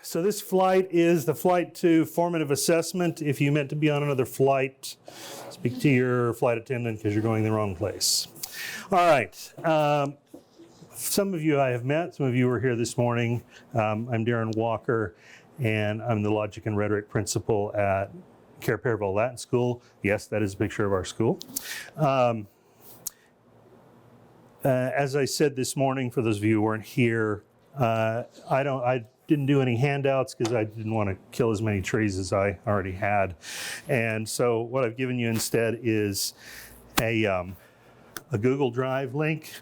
so this flight is the flight to formative assessment. If you meant to be on another flight, speak to your flight attendant because you're going the wrong place. All right. Some of you I have met, some of you were here this morning. I'm Darren Walker, and I'm the Logic and Rhetoric principal at Care Perryville Latin School. Yes, that is a picture of our school. As I said this morning, for those of you who weren't here, I didn't do any handouts because I didn't want to kill as many trees as I already had. And so what I've given you instead is a Google Drive link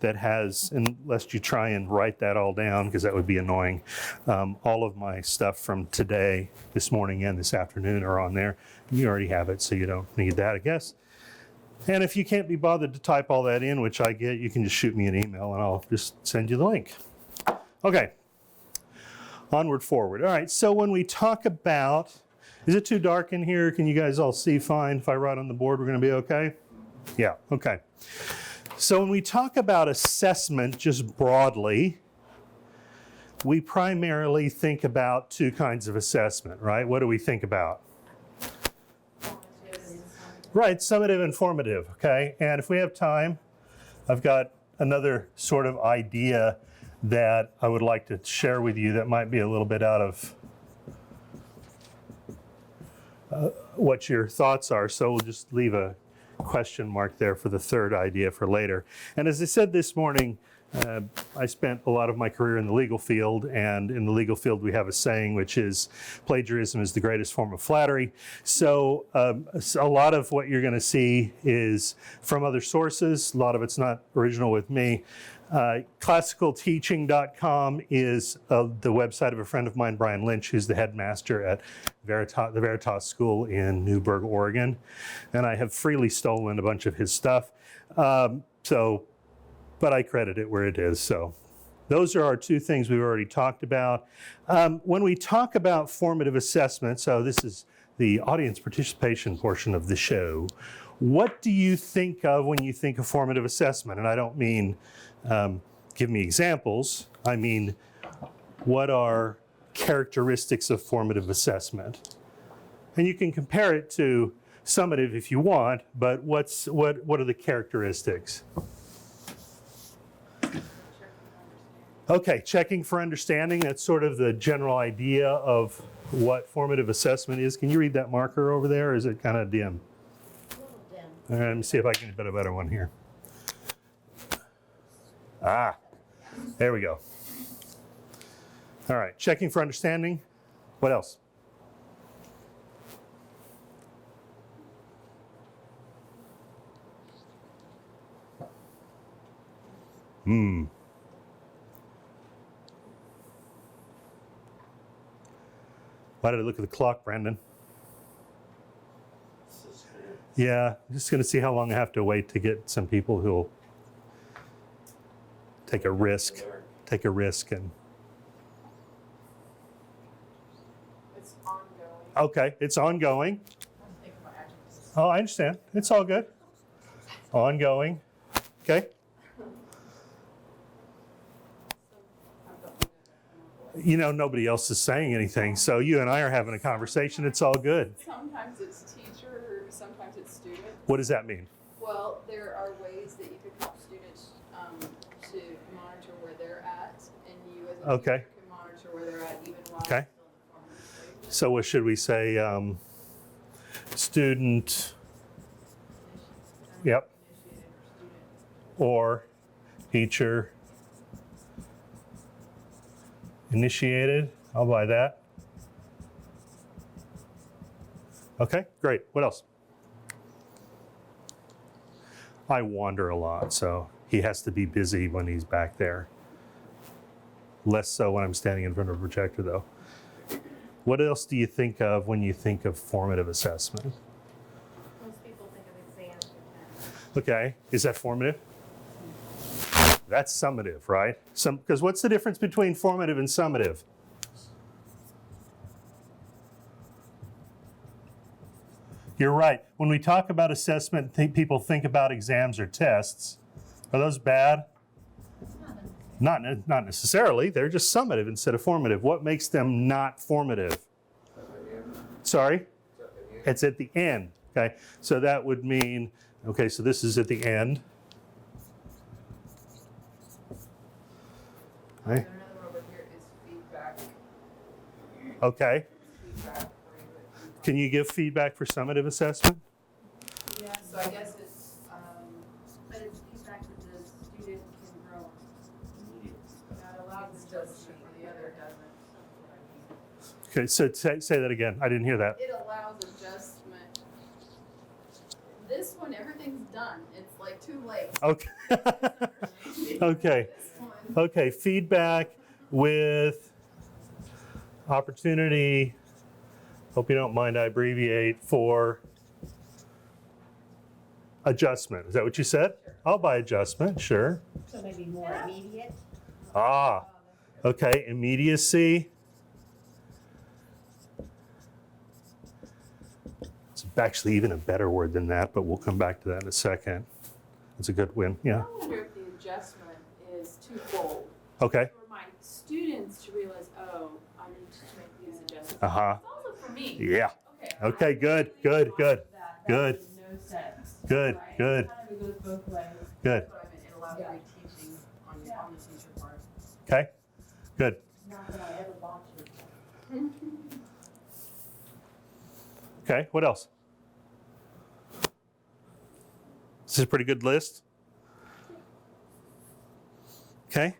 that has, unless you try and write that all down, because that would be annoying, all of my stuff from today, this morning, and this afternoon are on there. You already have it, so you don't need that, I guess. And if you can't be bothered to type all that in, which I get, you can just shoot me an email and I'll just send you the link. Okay, onward, forward. All right, so when we talk about, is it too dark in here? Can you guys all see fine? If I write on the board, we're going to be okay? Yeah, okay. So when we talk about assessment just broadly, we primarily think about two kinds of assessment, right? What do we think about? Right, summative and formative, okay? And if we have time, I've got another sort of idea that I would like to share with you that might be a little bit out of what your thoughts are. So we'll just leave a question mark there for the third idea for later. And as I said this morning, I spent a lot of my career in the legal field, and in the legal field we have a saying which is plagiarism is the greatest form of flattery. So a lot of what you're going to see is from other sources. A lot of it's not original with me. Classicalteaching.com is the website of a friend of mine, Brian Lynch, who's the headmaster at the Veritas School in Newberg, Oregon. And I have freely stolen a bunch of his stuff. But I credit it where it is. So those are our two things we've already talked about. When we talk about formative assessment, so this is the audience participation portion of the show, what do you think of when you think of formative assessment? And I don't mean give me examples. I mean, what are characteristics of formative assessment? And you can compare it to summative if you want, but what are the characteristics? Okay, checking for understanding, that's sort of the general idea of what formative assessment is. Can you read that marker over there, or is it kind of dim? A little dim. All right, let me see if I can get a better one here. Ah, there we go. All right, checking for understanding. What else? Why did I look at the clock, Brandon? Yeah, I'm just going to see how long I have to wait to get some people who'll take a risk and... It's ongoing. Okay, it's ongoing. Oh, I understand. It's all good. Ongoing. Okay. You know, nobody else is saying anything, so you and I are having a conversation. It's all good. Sometimes it's teacher, sometimes it's student. What does that mean? Well, there are ways that you can help students to monitor where they're at, and you as a teacher can monitor where they're at even while they're still in the formative stage. So what should we say? Student. Yep. Or teacher. Initiated, I'll buy that. Okay, great. What else? I wander a lot, so he has to be busy when he's back there. Less so when I'm standing in front of a projector, though. What else do you think of when you think of formative assessment? Most people think of exams or tests. Okay, is that formative? That's summative, right? Because what's the difference between formative and summative? You're right. When we talk about assessment, people think about exams or tests. Are those bad? Not necessarily. They're just summative instead of formative. What makes them not formative? Sorry? It's at the end. Okay, so that would mean, okay, so this is at the end. Okay. Another one over here is feedback. Okay. Feedback for Can you give feedback for summative assessment? Yeah, so I guess it's, But it's feedback that the student can grow. that allows adjustment, the other doesn't. Okay, so say that again. I didn't hear that. It allows adjustment. This one, everything's done. It's like too late. Okay. Okay. This one, Okay, feedback with opportunity, hope you don't mind I abbreviate, for adjustment. Is that what you said? I'll buy adjustment, sure. So maybe more immediate? Ah, okay, immediacy. It's actually even a better word than that, but we'll come back to that in a second. It's a good win, yeah. I wonder if the adjustment is twofold. Okay, For my students to realize, oh, I need to make these adjustments. uh-huh, It's also for me. yeah. Okay. Okay, good, good, good, good, That makes no sense. good, Right? good, Kind of goes both ways. good. that's what I meant. It allows Yeah. reteaching on the teacher part. Okay, good. Not that I ever bought you. Okay, what else? This is a pretty good list. Okay.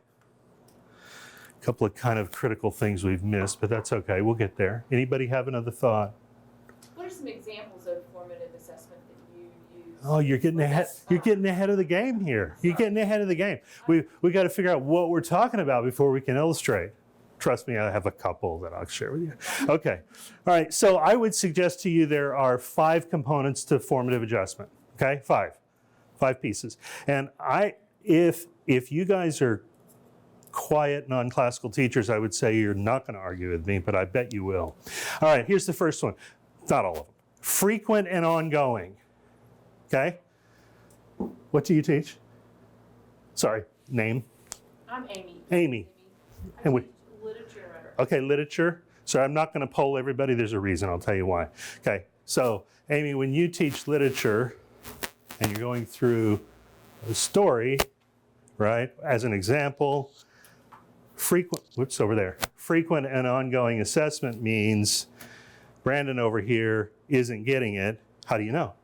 A couple of kind of critical things we've missed, but that's okay. We'll get there. Anybody have another thought? What are some examples of formative assessment that you use? Oh, you're getting ahead. You're getting ahead of the game here. You're getting ahead of the game. We got to figure out what we're talking about before we can illustrate. Trust me, I have a couple that I'll share with you. Okay. All right. So I would suggest to you there are 5 components to formative adjustment. Okay, 5 pieces. And if you guys are quiet non-classical teachers, I would say you're not going to argue with me, but I bet you will. All right. Here's the first one. Not all of them. Frequent and ongoing. Okay. What do you teach? Sorry, name. I'm Amy. Amy. I And we- teach literature and rhetoric. Okay, literature. So I'm not going to poll everybody. There's a reason. I'll tell you why. Okay, so Amy, when you teach literature and you're going through a story, right, as an example, frequent and ongoing assessment means Brandon over here isn't getting it. How do you know?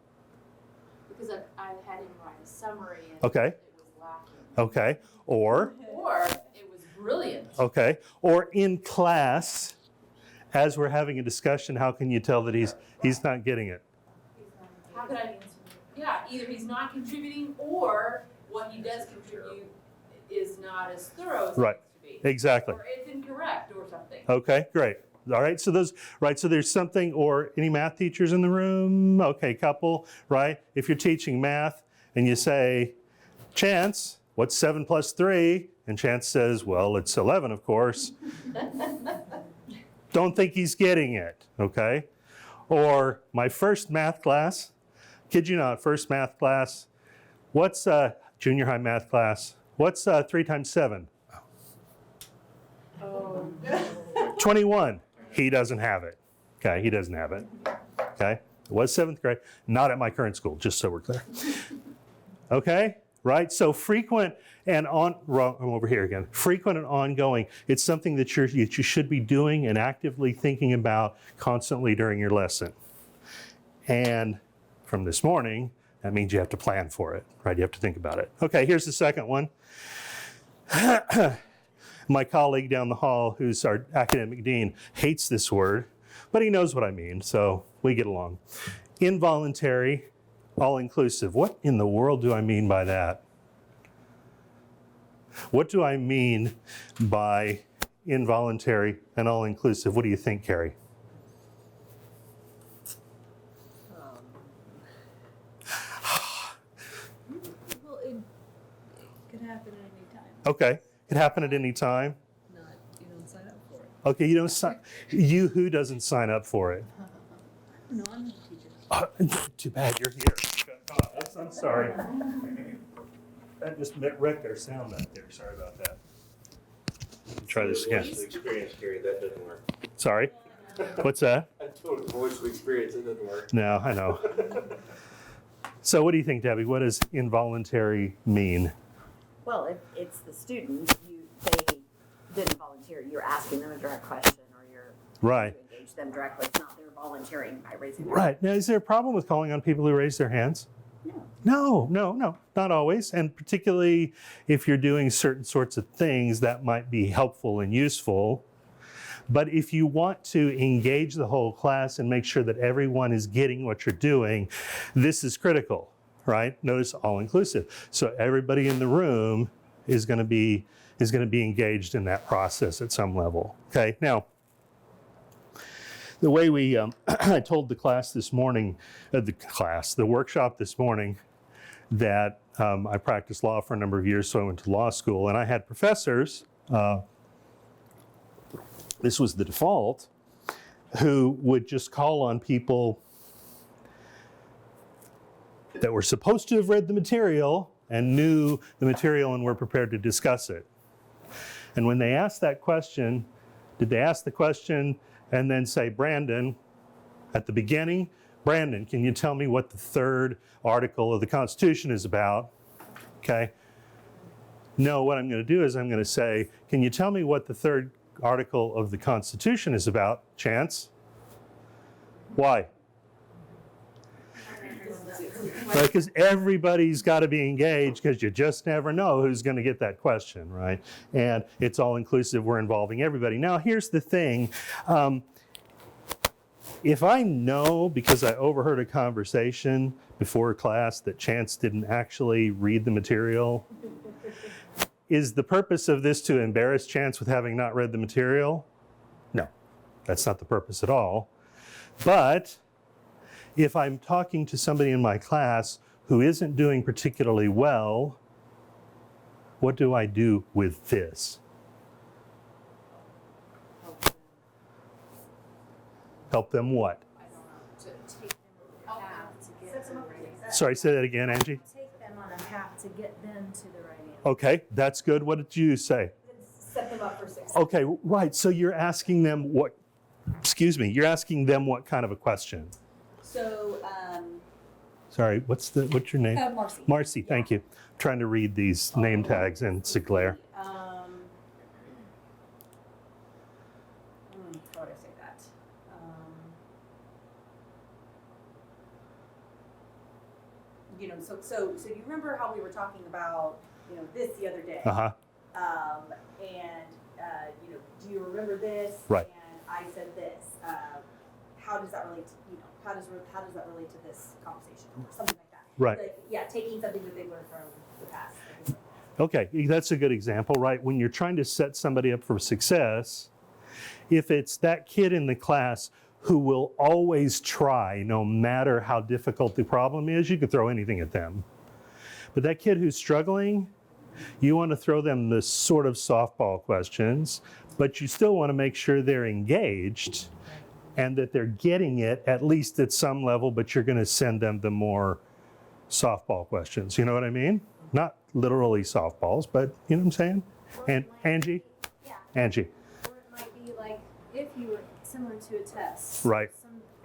Because I had him write a summary and Okay. it was lacking. Okay, or Or it was brilliant. okay, or in class, as we're having a discussion, how can you tell that he's not getting it? How could I, yeah, either he's not contributing or what he does contribute is not as thorough as it Right. needs to be. Exactly. Or it's incorrect or something. Okay, great. All right, so there's something, or any math teachers in the room? Okay, couple, right? If you're teaching math and you say, Chance, what's 7 plus 3? And Chance says, well, it's 11, of course. Don't think he's getting it, okay? Or my first math class, kid you not, first math class, what's junior high math class? What's 3 times 7? Oh. 21. He doesn't have it. Okay, he doesn't have it. Okay, it was 7th grade, not at my current school, just so we're clear. Okay, right? So frequent and I'm over here again. Frequent and ongoing. It's something that you should be doing and actively thinking about constantly during your lesson. And from this morning, that means you have to plan for it, right? You have to think about it. Okay, here's the second one. My colleague down the hall, who's our academic dean, hates this word, but he knows what I mean, so we get along. Involuntary, all-inclusive. What in the world do I mean by that? What do I mean by involuntary and all-inclusive? What do you think, Carrie? Well, it could happen at any time. Okay, it happen at any time. Not, you don't sign up for it. Okay, you don't sign. You who doesn't sign up for it? No, I'm not a teacher. Too bad you're here. I'm sorry. That just wrecked our sound back there. Sorry about that. try this again. Voice of experience, Gary, that doesn't work. Sorry? What's that? I told voice of experience, it doesn't work. No, I know. So what do you think, Debbie? What does involuntary mean? Well, if it's the student, they didn't volunteer. You're asking them a direct question, or you're Right. trying to engage them directly. It's not they're volunteering by raising their Right. Now, is there a problem with calling on people who raise their hands? No. No, not always. And particularly if you're doing certain sorts of things that might be helpful and useful. But if you want to engage the whole class and make sure that everyone is getting what you're doing, this is critical, right? Notice all inclusive. So everybody in the room is going to be engaged in that process at some level. Okay. Now, the way we, I told the class this morning, the workshop this morning, that I practiced law for a number of years, so I went to law school, and I had professors, this was the default, who would just call on people that were supposed to have read the material and knew the material and were prepared to discuss it. And when they asked that question, did they ask the question and then say, Brandon, at the beginning, Brandon, can you tell me what the third article of the Constitution is about? Okay. No, what I'm going to do is I'm going to say, can you tell me what the third article of the Constitution is about, Chance? Why? Because everybody's got to be engaged, because you just never know who's going to get that question, right? And it's all inclusive. We're involving everybody. Now, here's the thing. If I know, because I overheard a conversation before class, that Chance didn't actually read the material, is the purpose of this to embarrass Chance with having not read the material? No, that's not the purpose at all. But if I'm talking to somebody in my class who isn't doing particularly well, what do I do with this? Help them what? I don't know, to take them on a path to get to the right answer. Sorry, say that again, Angie. Take them on a path to get them to the right answer. Okay, that's good. What did you say? Set them up for success. Okay, right. So you're asking them what, you're asking them what kind of a question? So, Sorry, what's your name? Marcy. Marcy, thank you. I'm trying to read these name tags and it's a glare. How would I say that? So you remember how we were talking about, this the other day? Uh-huh. Do you remember this? Right. And I said this. How does that relate to, how does that relate to this conversation or something like that? Right. Like, taking something that they learned from the past. Okay, that's a good example, right? When you're trying to set somebody up for success, if it's that kid in the class who will always try, no matter how difficult the problem is, you could throw anything at them. But that kid who's struggling, you want to throw them the sort of softball questions, but you still want to make sure they're engaged and that they're getting it at least at some level, but you're going to send them the more softball questions. You know what I mean? Not literally softballs, but you know what I'm saying? And Angie? Yeah. Angie. Or it might be like, if you were similar to a test. Right.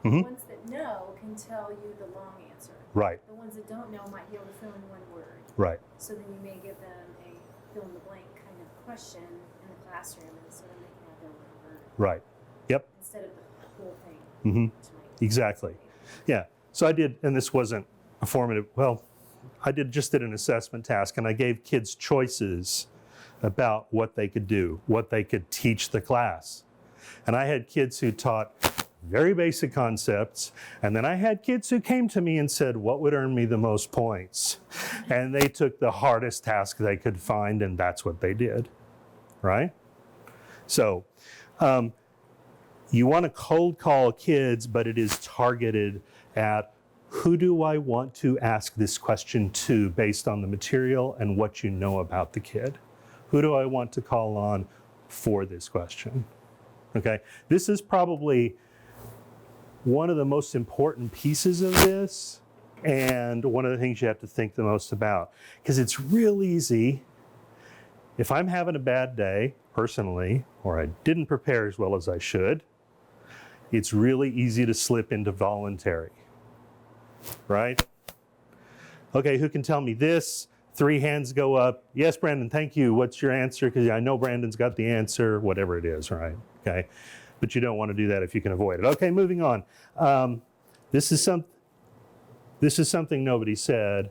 The Mhm. ones that know can tell you the long answer. Right, The ones that don't know might be able to fill in one word. right. So then you may give them a fill in the blank kind of question in the classroom, and so then they can have their one word Right. Yep. instead of the whole thing. Mm-hmm. which might be- Exactly. Yeah. So I did, and this wasn't a formative, well, I just did an assessment task, and I gave kids choices about what they could do, what they could teach the class. And I had kids who taught very basic concepts, and then I had kids who came to me and said, what would earn me the most points? And they took the hardest task they could find, and that's what they did, right? So you want to cold call kids, but it is targeted at who do I want to ask this question to based on the material and what you know about the kid? Who do I want to call on for this question? Okay, this is probably one of the most important pieces of this and one of the things you have to think the most about, because it's real easy if I'm having a bad day personally, or I didn't prepare as well as I should, it's really easy to slip into voluntary, right? Okay, who can tell me this? 3 hands go up. Yes, Brandon, thank you. What's your answer? Because I know Brandon's got the answer, whatever it is, right? Okay, but you don't want to do that if you can avoid it. Okay, moving on. This is something nobody said.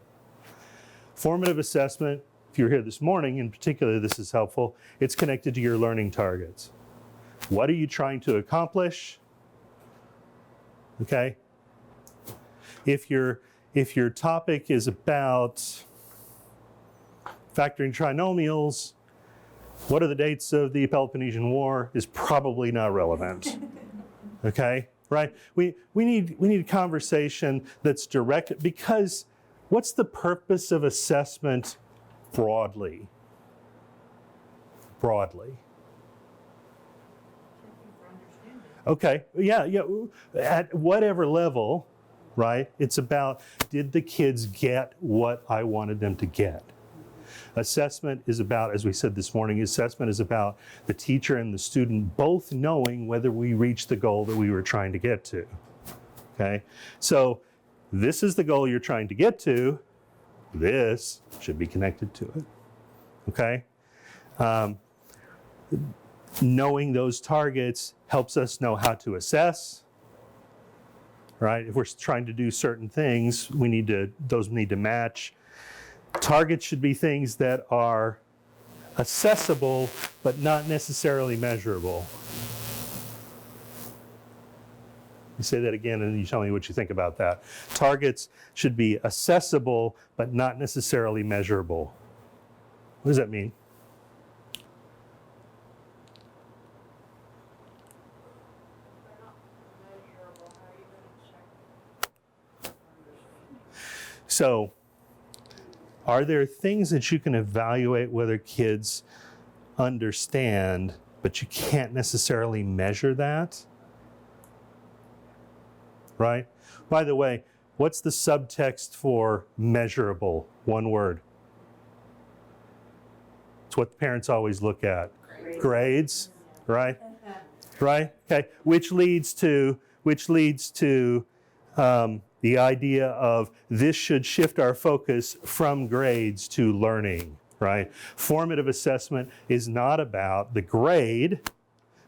Formative assessment, if you're here this morning, in particular, this is helpful. It's connected to your learning targets. What are you trying to accomplish? Okay. If your topic is about factoring trinomials, what are the dates of the Peloponnesian War is probably not relevant. Okay, right? We need a conversation that's direct, because what's the purpose of assessment broadly? Broadly. Okay, yeah, at whatever level, right? It's about, did the kids get what I wanted them to get? Assessment is about, as we said this morning, assessment is about the teacher and the student both knowing whether we reached the goal that we were trying to get to, okay? So this is the goal you're trying to get to. This should be connected to it, okay? Knowing those targets helps us know how to assess, right? If we're trying to do certain things, those need to match. Targets should be things that are accessible, but not necessarily measurable. You say that again and you tell me what you think about that. Targets should be accessible, but not necessarily measurable. What does that mean? So, are there things that you can evaluate whether kids understand, but you can't necessarily measure that? Right? By the way, what's the subtext for measurable? One word. It's what parents always look at. Grades, right? Right? Okay. Which leads to the idea of this should shift our focus from grades to learning, right? Formative assessment is not about the grade,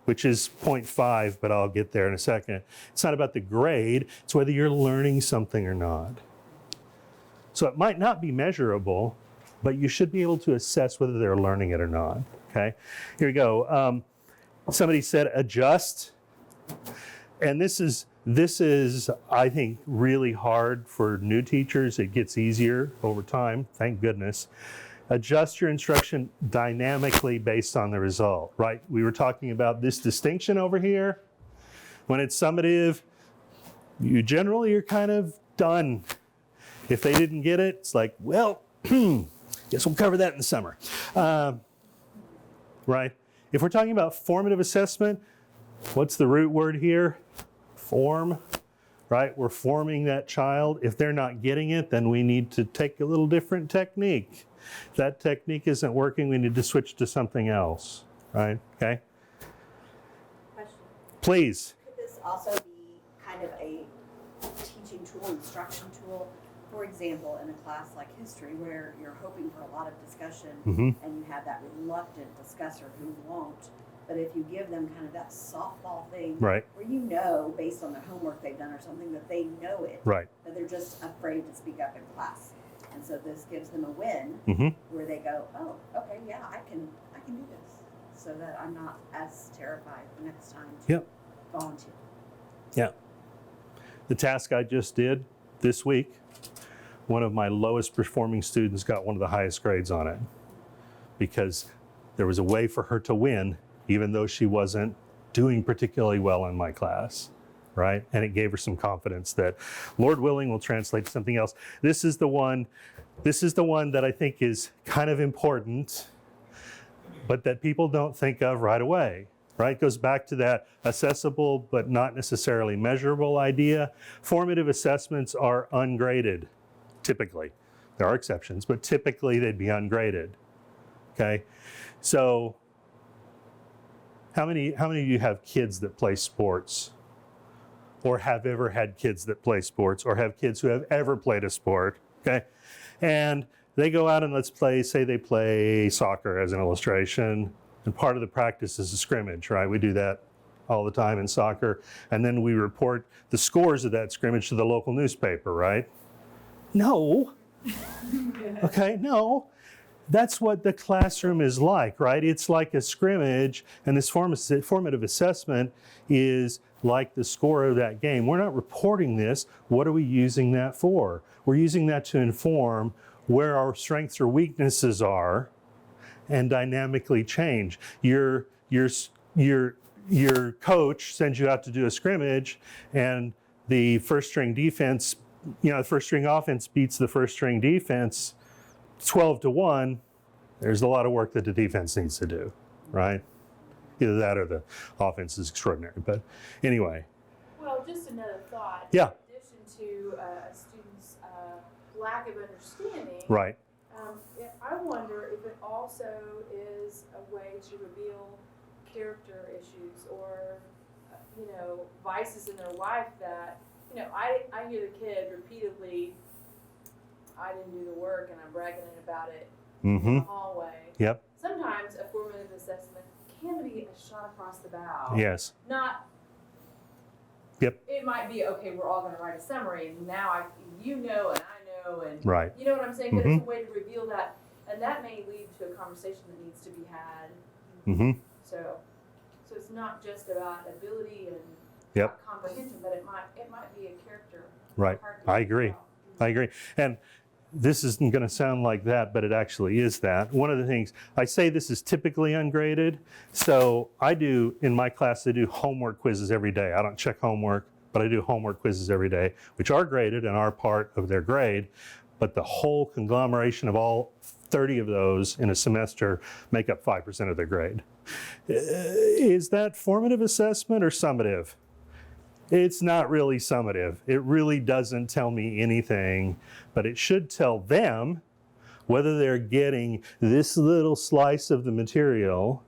which is 0.5, but I'll get there in a second. It's not about the grade, it's whether you're learning something or not. So it might not be measurable, but you should be able to assess whether they're learning it or not, okay? Here we go. Somebody said adjust, and this is, I think, really hard for new teachers. It gets easier over time, thank goodness. Adjust your instruction dynamically based on the result, right? We were talking about this distinction over here. When it's summative, you generally are kind of done. If they didn't get it, it's like, well, guess we'll cover that in the summer, right? If we're talking about formative assessment, what's the root word here? Form, right? We're forming that child. If they're not getting it, then we need to take a little different technique. If that technique isn't working, we need to switch to something else, right? Okay? Question. Please. Could this also be kind of a teaching tool, instruction tool? For example, in a class like history where you're hoping for a lot of discussion and you have that reluctant discussor who won't, but if you give them kind of that softball thing, Right. where you know, based on their homework they've done or something, that they know it, Right. but they're just afraid to speak up in class. And so this gives them a win where they go, oh, okay, yeah, I can do this, so that I'm not as terrified the next time to volunteer. Yeah. The task I just did this week, one of my lowest performing students got one of the highest grades on it because there was a way for her to win even though she wasn't doing particularly well in my class, right? And it gave her some confidence that, Lord willing, will translate to something else. This is the one that I think is kind of important, but that people don't think of right away, right? It goes back to that accessible but not necessarily measurable idea. Formative assessments are ungraded, typically. There are exceptions, but typically they'd be ungraded, okay? So how many of you have kids that play sports? Or have ever had kids that play sports, or have kids who have ever played a sport, okay? And they go out and say they play soccer as an illustration, and part of the practice is a scrimmage, right? We do that all the time in soccer, and then we report the scores of that scrimmage to the local newspaper, right? No. Okay, no. That's what the classroom is like, right? It's like a scrimmage, and this formative assessment is like the score of that game. We're not reporting this. What are we using that for? We're using that to inform where our strengths or weaknesses are and dynamically change. Your coach sends you out to do a scrimmage, and the first string defense, the first string offense beats the first string defense 12-1. There's a lot of work that the defense needs to do, right? Either that or the offense is extraordinary. But anyway. Well, just another thought. Yeah. In addition to a student's lack of understanding, Right. I wonder if it also is a way to reveal character issues or, vices in their life that, I hear the kid repeatedly, I didn't do the work and I'm bragging about it in the hallway. Yep. Sometimes a formative assessment can be a shot across the bow. Yes. Not. Yep. It might be, okay, we're all going to write a summary, and now and I know, and Right. you know what I'm saying? But it's a way to reveal that, and that may lead to a conversation that needs to be had. Mm-hmm. So it's not just about ability and Yep. comprehension, but it might be a character. Right. part to I it as agree. well. I agree. And this isn't going to sound like that, but it actually is that. One of the things, I say this is typically ungraded. So I do, in my class, I do homework quizzes every day. I don't check homework, but I do homework quizzes every day, which are graded and are part of their grade. But the whole conglomeration of all 30 of those in a semester make up 5% of their grade. Is that formative assessment or summative? It's not really summative. It really doesn't tell me anything, but it should tell them whether they're getting this little slice of the material,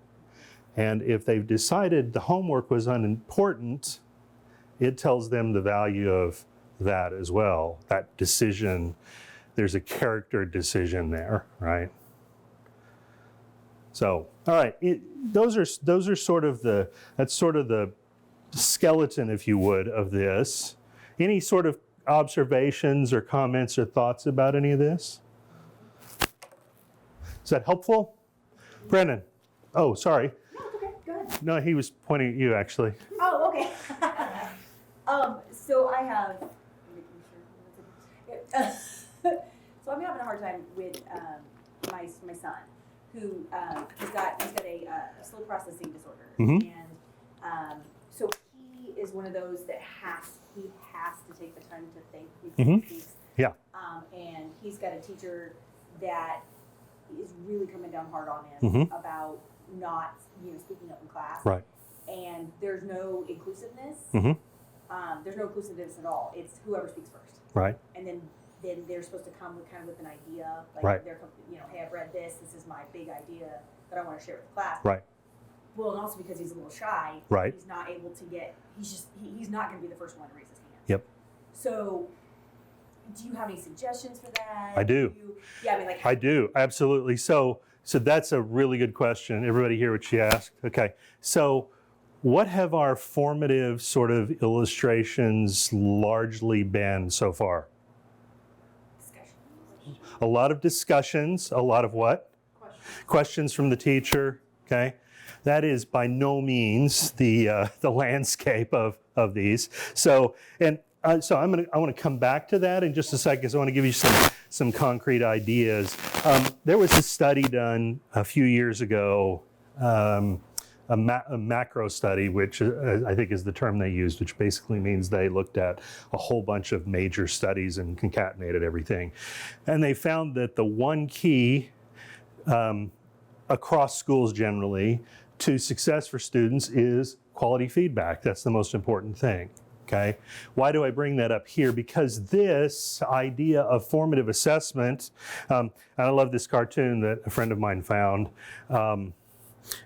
and if they've decided the homework was unimportant, it tells them the value of that as well, that decision. There's a character decision there, right? So, all right, those are sort of that's sort of the skeleton, if you would, of this. Any sort of observations or comments or thoughts about any of this? Is that helpful? Brennan? Oh, sorry. No, it's okay, go ahead. No, he was pointing at you, actually. Oh, okay. So I have, so I'm having a hard time with my son, who he's got a slow processing disorder, and so he is one of those that has to take the time to think before he speaks. Yeah. And he's got a teacher that is really coming down hard on him about not speaking up in class. Right. And there's no inclusiveness. There's no inclusiveness at all. It's whoever speaks first. Right. And then they're supposed to come with an idea, like right. they're hey, I've read this is my big idea that I want to share with the class. Right. Well, and also because he's a little shy, right. he's not able to he's not going to be the first one to raise his hand. Yep. So, do you have any suggestions for that? I do. I do, absolutely. So that's a really good question. Everybody hear what she asked? Okay. So what have our formative sort of illustrations largely been so far? A lot of discussions, a lot of what? Questions from the teacher, okay? That is by no means the landscape of these. So I want to come back to that in just a second, because I want to give you some concrete ideas. There was a study done a few years ago, a macro study, which I think is the term they used, which basically means they looked at a whole bunch of major studies and concatenated everything. And they found that the one key across schools generally to success for students is quality feedback. That's the most important thing. Okay. Why do I bring that up here? Because this idea of formative assessment, and I love this cartoon that a friend of mine found.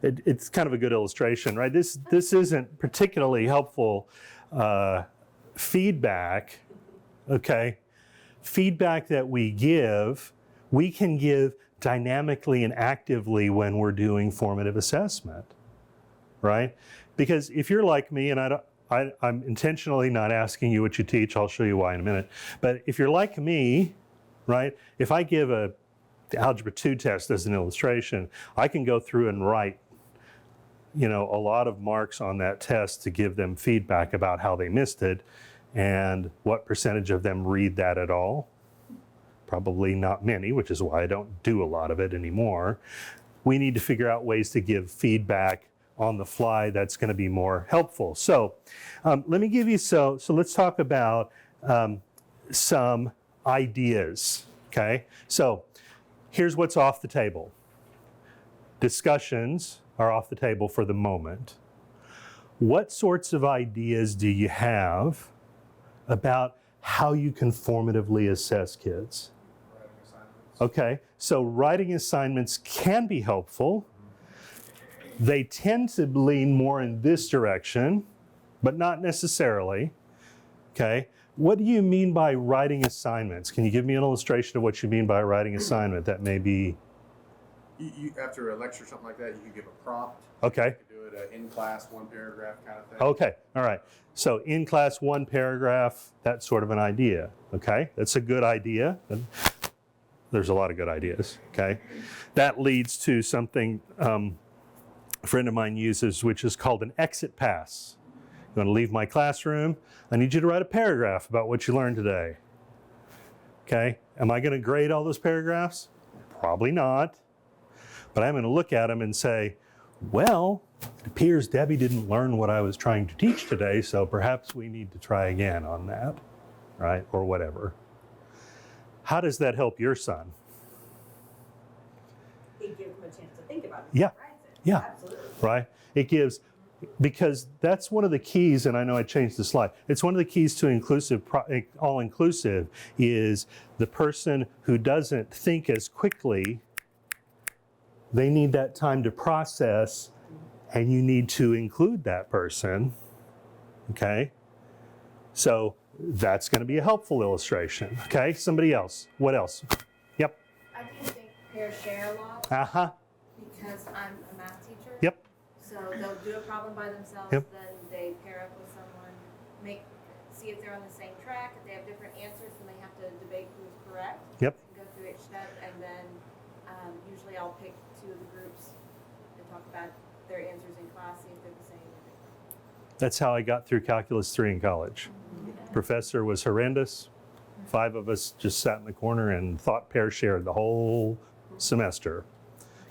it's kind of a good illustration, right? This isn't particularly helpful feedback, okay? Feedback that we can give dynamically and actively when we're doing formative assessment, right? Because if you're like me, and I'm intentionally not asking you what you teach, I'll show you why in a minute, but if you're like me, right, if I give the Algebra 2 test as an illustration, I can go through and write, a lot of marks on that test to give them feedback about how they missed it and what percentage of them read that at all. Probably not many, which is why I don't do a lot of it anymore. We need to figure out ways to give feedback on the fly that's going to be more helpful. So let me give you, so let's talk about some ideas, okay? So here's what's off the table. Discussions are off the table for the moment. What sorts of ideas do you have about how you can formatively assess kids? Writing assignments. Okay, so writing assignments can be helpful. They tend to lean more in this direction, but not necessarily, okay? What do you mean by writing assignments? Can you give me an illustration of what you mean by writing assignment? That may be... You after a lecture, something like that, you could give a prompt. Okay. You could do it in class, one paragraph kind of thing. Okay, all right. So in class, one paragraph, that's sort of an idea, okay? That's a good idea. There's a lot of good ideas, okay? That leads to something a friend of mine uses, which is called an exit pass. You want to leave my classroom? I need you to write a paragraph about what you learned today. Okay, am I going to grade all those paragraphs? Probably not. But I'm going to look at them and say, well, it appears Debbie didn't learn what I was trying to teach today, so perhaps we need to try again on that, right? Or whatever. How does that help your son? It gives them a chance to think about it. Yeah. Right? Yeah. Absolutely. Right? It gives, because that's one of the keys, and I know I changed the slide, it's one of the keys to all-inclusive is the person who doesn't think as quickly, they need that time to process, and you need to include that person, okay? So that's going to be a helpful illustration, okay? Somebody else. What else? Yep. I do think pair share a lot Uh-huh. because I'm a math teacher. Yep. So they'll do a problem by themselves, Yep. then they pair up with someone, see if they're on the same track. If they have different answers, then they have to debate who's correct. Yep. And go through each step, and then usually I'll pick two of the groups and talk about their answers in class, see if they're the same. That's how I got through Calculus 3 in college. Professor was horrendous. 5 of us just sat in the corner and thought pair shared the whole semester.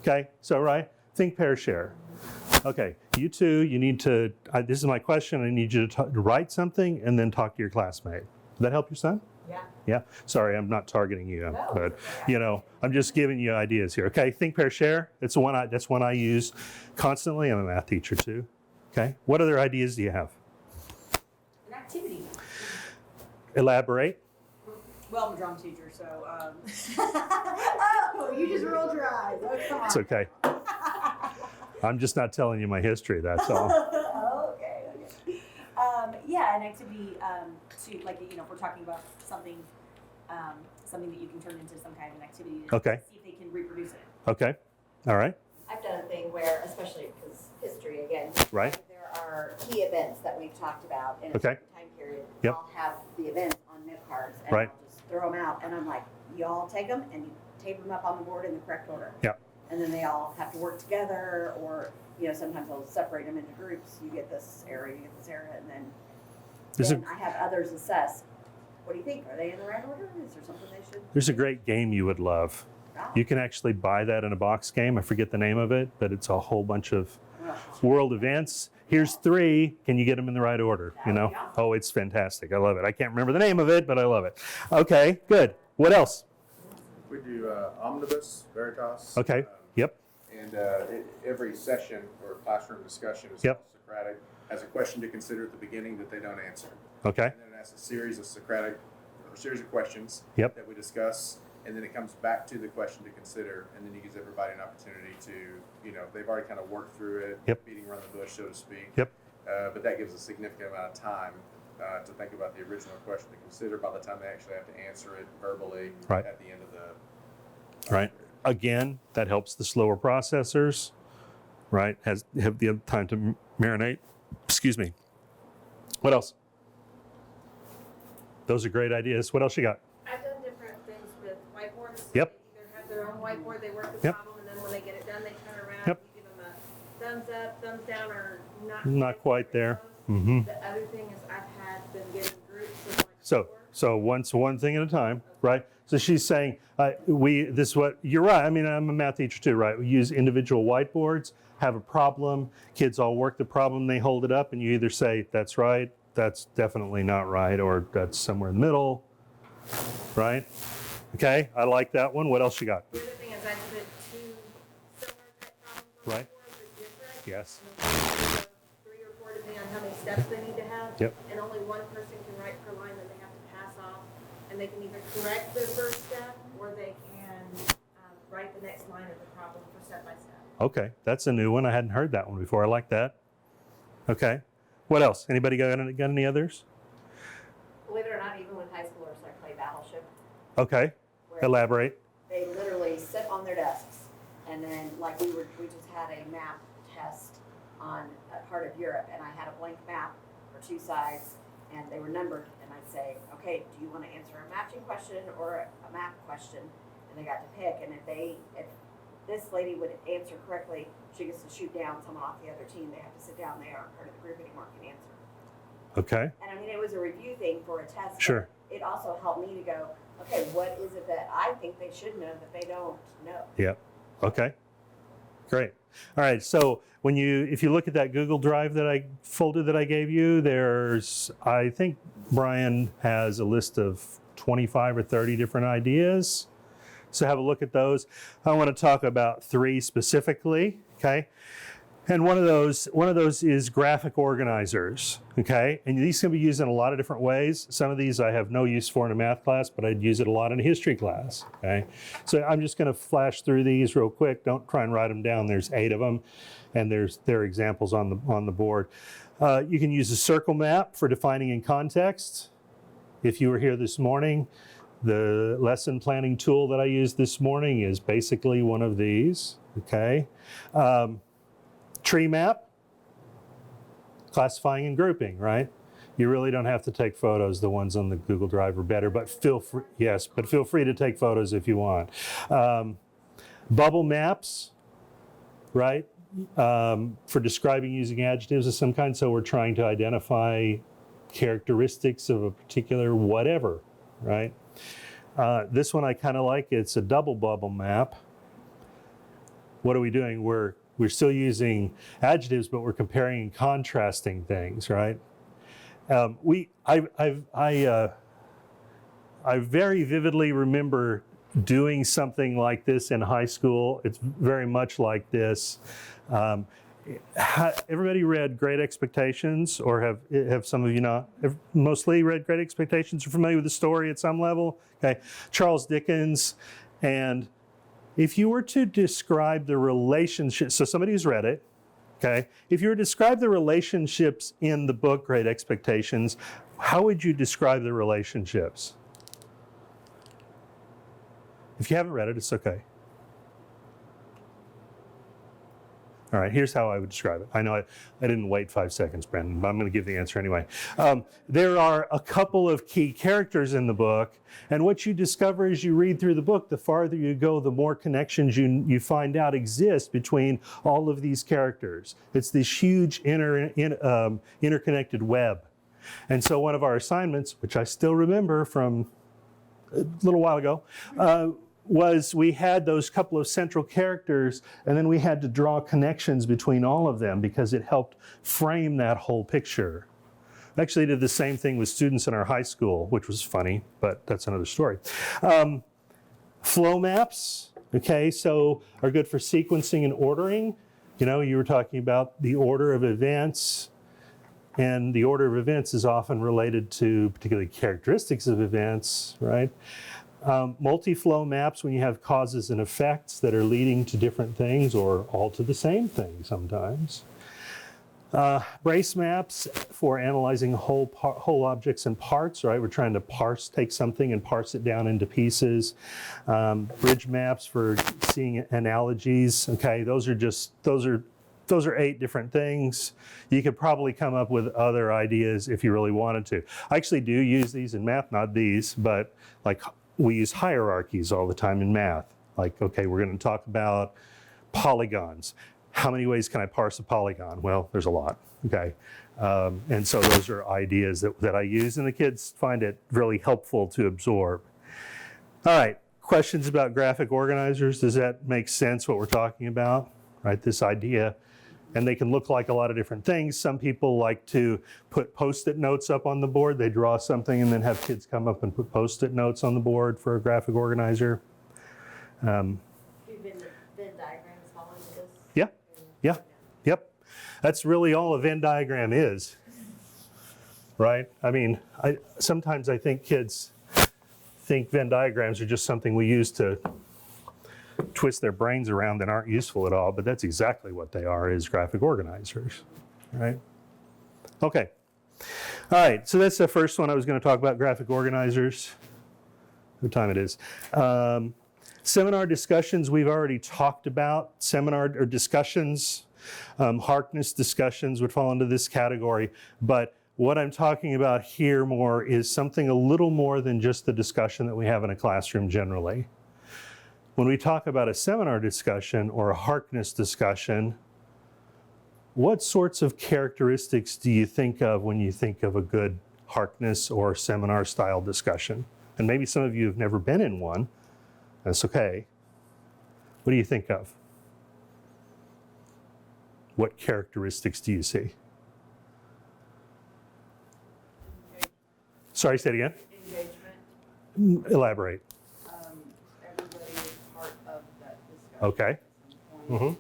Okay, so right, think pair share. Okay, you two, you need to, this is my question, I need you to write something and then talk to your classmate. Did that help your son? Yeah. Yeah, sorry, I'm not targeting you, No. but I'm just giving you ideas here. Okay, think pair share, that's one I use constantly. I'm a math teacher too. Okay, what other ideas do you have? An activity. Elaborate. Well, I'm a drum teacher, so. Oh, you just rolled your eyes. Oh, come on. It's okay. I'm just not telling you my history, that's all. Okay. Yeah, an activity to, like, if we're talking about something that you can turn into some kind of an activity to Okay. see if they can reproduce it. Okay, all right, I've done a thing where, especially because history again, right, there are key events that we've talked about in a Okay. certain time period. Yep. I'll have the events on note cards and Right. I'll just throw them out, and I'm like, y'all take them and you tape them up on the board in the correct order. Yep. And then they all have to work together, or sometimes I'll separate them into groups. You get this area, you get this area, and then I have others assess. What do you think? Are they in the right order? Is there something they should? There's a great game you would love. You can actually buy that in a box game. I forget the name of it, but it's a whole bunch of world events. Here's 3. Can you get them in the right order? Oh, it's fantastic. I love it. I can't remember the name of it, but I love it. Okay, good. What else? We do Omnibus, Veritas. Okay, yep. And every session or classroom discussion is Yep. Socratic, has a question to consider at the beginning that they don't answer. Okay, And then it asks a series of Socratic, or a series of questions Yep. that we discuss. and then it comes back to the question to consider, and then he gives everybody an opportunity to, they've already kind of worked through it, Yep. beating around the bush, so to speak. Yep. But that gives a significant amount of time to think about the original question to consider by the time they actually have to answer it verbally Right. at the end of the Right. Again, that helps the slower processors, right? Have the time to marinate. Excuse me. What else? Those are great ideas. What else you got? I've done different things with whiteboards. Yep. They either have their own whiteboard, they work the Yep. problem, and then when they get it done, they turn around, Yep. you give them a thumbs up, thumbs down, or not. Not quite there. close. Mm-hmm. The other thing is I've had them given groups of like So, four. so one thing at a time, right? So she's saying, this is what, you're right. I mean, I'm a math teacher too, right? We use individual whiteboards, have a problem, kids all work the problem, they hold it up, and you either say, that's right, that's definitely not right, or that's somewhere in the middle, right? Okay, I like that one. What else you got? The other thing is I put two similar type problems on Right. the board, but different. Yes. And then 3 or 4 depending on how many steps they need to have. Yep. And only one person can write per line that they have to pass off. And they can either correct their first step or they can write the next line of the problem for step by step. Okay, that's a new one. I hadn't heard that one before. I like that. Okay. What else? Anybody got any others? Believe it or not, even with high schoolers, I play Battleship. Okay. Where Elaborate. they literally sit on their desks, and then like we just had a map test on a part of Europe, and I had a blank map for 2 sides, and they were numbered, and I'd say, okay, do you want to answer a matching question or a map question? And they got to pick, and if this lady would answer correctly, she gets to shoot down someone off the other team. They have to sit down, they aren't part of the group anymore, can answer. Okay. And I mean, it was a review thing for a test. but Sure. It also helped me to go, okay, what is it that I think they should know that they don't know? Yep. Okay. Great. All right. So if you look at that Google Drive folder that I gave you, I think Brian has a list of 25 or 30 different ideas. So have a look at those. I want to talk about 3 specifically. Okay. And one of those is graphic organizers, okay? And these can be used in a lot of different ways. Some of these I have no use for in a math class, but I'd use it a lot in a history class, okay? So I'm just gonna flash through these real quick. Don't try and write them down. There's 8 of them, and there are examples on the board. You can use a circle map for defining in context. If you were here this morning, the lesson planning tool that I used this morning is basically one of these, okay? Tree map, classifying and grouping, right? You really don't have to take photos. The ones on the Google Drive are better, but feel free to take photos if you want. Bubble maps, right? For describing using adjectives of some kind. So we're trying to identify characteristics of a particular whatever, right? This one I kind of like. It's a double bubble map. What are we doing? We're still using adjectives, but we're comparing and contrasting things, right? I very vividly remember doing something like this in high school. It's very much like this. Everybody read Great Expectations, or have some of you not? Mostly read Great Expectations? Are familiar with the story at some level? Okay, Charles Dickens. And if you were to describe the relationship, so somebody who's read it, okay, if you were to describe the relationships in the book Great Expectations, how would you describe the relationships? If you haven't read it, it's okay. All right, here's how I would describe it. I know I didn't wait 5 seconds, Brandon, but I'm going to give the answer anyway. There are a couple of key characters in the book, and what you discover as you read through the book, the farther you go, the more connections you find out exist between all of these characters. It's this huge interconnected web. And so one of our assignments, which I still remember from a little while ago, was we had those couple of central characters, and then we had to draw connections between all of them because it helped frame that whole picture. I actually did the same thing with students in our high school, which was funny, but that's another story. Flow maps, okay, so are good for sequencing and ordering. You know, you were talking about the order of events, and the order of events is often related to particularly characteristics of events, right? Multi-flow maps, when you have causes and effects that are leading to different things or all to the same thing sometimes. Brace maps for analyzing whole objects and parts, right? We're trying to take something and parse it down into pieces. Bridge maps for seeing analogies, okay? Those are 8 different things. You could probably come up with other ideas if you really wanted to. I actually do use these in math, not these, but like we use hierarchies all the time in math. Like, okay, we're going to talk about polygons. How many ways can I parse a polygon? Well, there's a lot, okay? And so those are ideas that I use, and the kids find it really helpful to absorb. All right, questions about graphic organizers? Does that make sense what we're talking about, right? This idea, and they can look like a lot of different things. Some people like to put Post-it notes up on the board. They draw something and then have kids come up and put Post-it notes on the board for a graphic organizer. Do Venn diagrams fall into this? Yeah. Yeah, yep. That's really all a Venn diagram is, right? I mean, sometimes I think kids think Venn diagrams are just something we use to twist their brains around that aren't useful at all, but that's exactly what they are, is graphic organizers, right? Okay. All right, so that's the first one I was going to talk about, graphic organizers. What time it is? Seminar discussions, we've already talked about. Seminar or discussions, Harkness discussions would fall into this category. But what I'm talking about here more is something a little more than just the discussion that we have in a classroom generally. When we talk about a seminar discussion or a Harkness discussion, what sorts of characteristics do you think of when you think of a good Harkness or seminar style discussion? And maybe some of you have never been in one. That's okay. What do you think of? What characteristics do you see? Sorry, say it again. Engagement. Elaborate. Everybody is part of that discussion. Okay. At some point.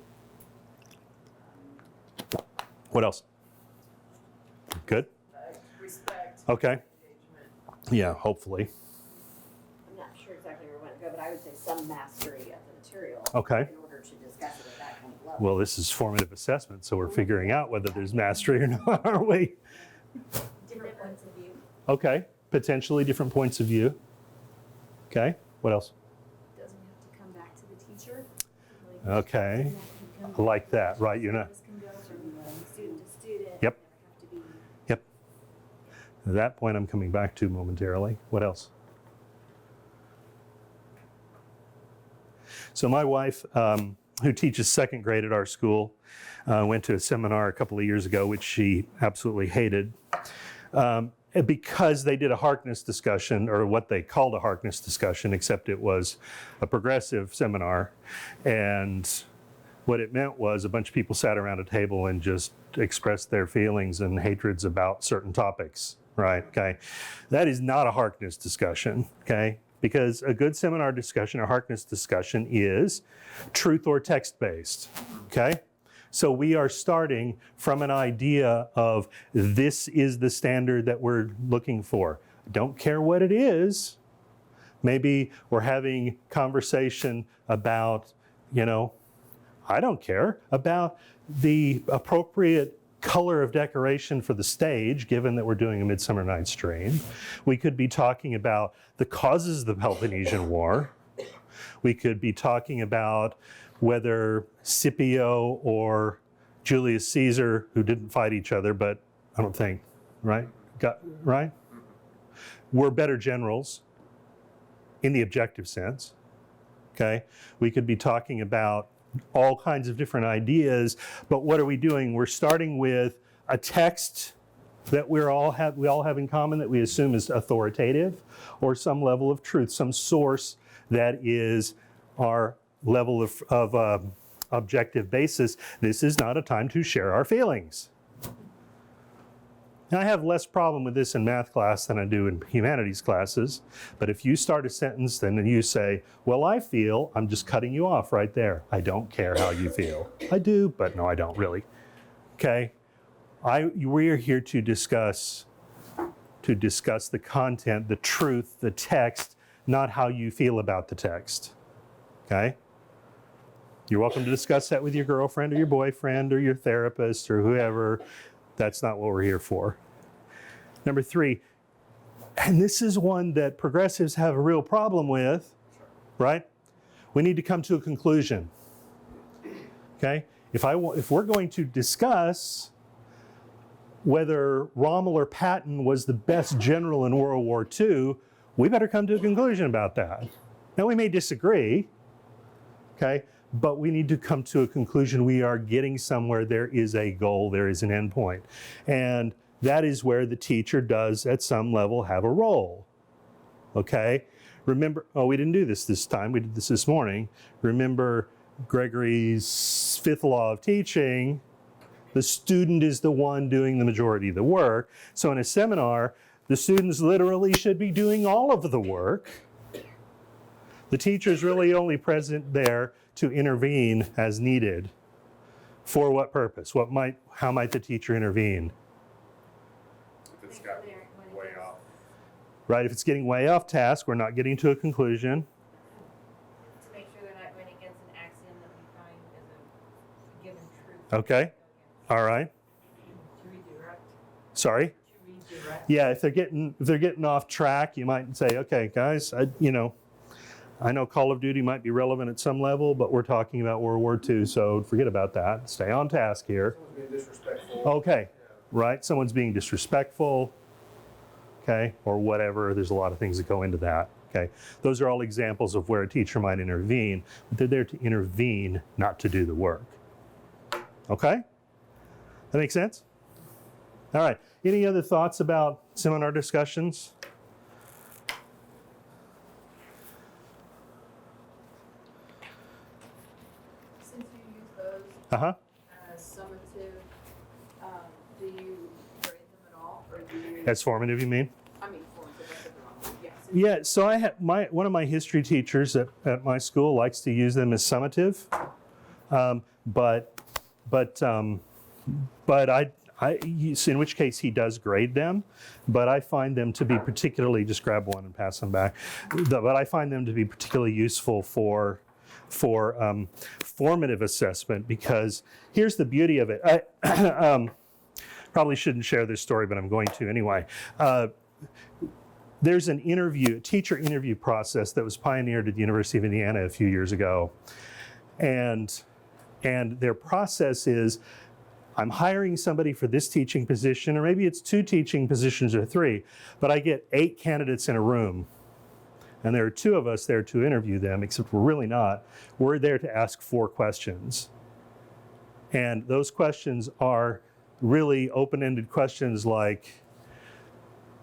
What else? Good? Respect. Okay. Engagement. Yeah, hopefully. I'm not sure exactly where we want to go, but I would say some mastery of the material. Okay. In order to discuss it at that kind of level. Well, this is formative assessment, so we're figuring out whether there's mastery or not, aren't we? Different points of view. Okay. Potentially different points of view. Okay. What else? Doesn't have to come back to the teacher. Okay. I like that, right? You're not. This can go from student to student. Yep. Never have to be. Yep. That point I'm coming back to momentarily. What else? So my wife, who teaches second grade at our school, went to a seminar a couple of years ago, which she absolutely hated. Because they did a Harkness discussion, or what they called a Harkness discussion, except it was a progressive seminar. And what it meant was a bunch of people sat around a table and just expressed their feelings and hatreds about certain topics, right? Okay. That is not a Harkness discussion, okay? Because a good seminar discussion or Harkness discussion is truth or text-based, okay? So we are starting from an idea of this is the standard that we're looking for. Don't care what it is. Maybe we're having conversation about, I don't care, about the appropriate color of decoration for the stage, given that we're doing a Midsummer Night's Dream. We could be talking about the causes of the Peloponnesian War. We could be talking about whether Scipio or Julius Caesar, who didn't fight each other, but I don't think, right? Right? Were better generals in the objective sense, okay? We could be talking about all kinds of different ideas, but what are we doing? We're starting with a text that we all have in common that we assume is authoritative, or some level of truth, some source that is our level of objective basis. This is not a time to share our feelings. Now, I have less problem with this in math class than I do in humanities classes, but if you start a sentence then you say, well, I feel, I'm just cutting you off right there. I don't care how you feel. I do, but no, I don't really. Okay? We're here to discuss the content, the truth, the text not how you feel about the text. Okay? You're welcome to discuss that with your girlfriend or your boyfriend or your therapist or whoever. That's not what we're here for. Number 3, and this is one that progressives have a real problem with, right? We need to come to a conclusion. Okay? If we're going to discuss whether Rommel or Patton was the best general in World War II, we better come to a conclusion about that. Now, we may disagree, okay, but we need to come to a conclusion. We are getting somewhere. There is a goal. There is an endpoint. And that is where the teacher does, at some level, have a role, okay? Remember, we didn't do this time. We did this morning. Remember Gregory's 5th law of teaching. The student is the one doing the majority of the work. So in a seminar, the students literally should be doing all of the work. The teacher is really only present there to intervene as needed. For what purpose? How might the teacher intervene? If it's got way off. Right, if it's getting way off task, we're not getting to a conclusion. To make sure they're not going against an axiom that we find as a given truth. Okay, all right. To redirect. Sorry? To redirect. Yeah, if they're getting off track, you might say, okay, guys, I know Call of Duty might be relevant at some level, but we're talking about World War II, so forget about that. Stay on task here. Someone's being disrespectful. Okay, right, someone's being disrespectful, okay, or whatever. There's a lot of things that go into that, okay. Those are all examples of where a teacher might intervene, but they're there to intervene, not to do the work. Okay? That makes sense? All right, any other thoughts about seminar discussions? Since you use those Uh-huh. as summative, do you grade them at all, or do you? As formative, you mean? I mean, formative, I said the wrong word. Yes. Yeah, so I had one of my history teachers at my school likes to use them as summative, in which case he does grade them, but I find them to be particularly, just grab one and pass them back, but I find them to be particularly useful for formative assessment, because here's the beauty of it. I probably shouldn't share this story, but I'm going to anyway. There's a teacher interview process that was pioneered at the University of Indiana a few years ago. And their process is, I'm hiring somebody for this teaching position, or maybe it's 2 teaching positions or 3, but I get 8 candidates in a room. And there are 2 of us there to interview them, except we're really not. We're there to ask 4 questions. And those questions are really open-ended questions like,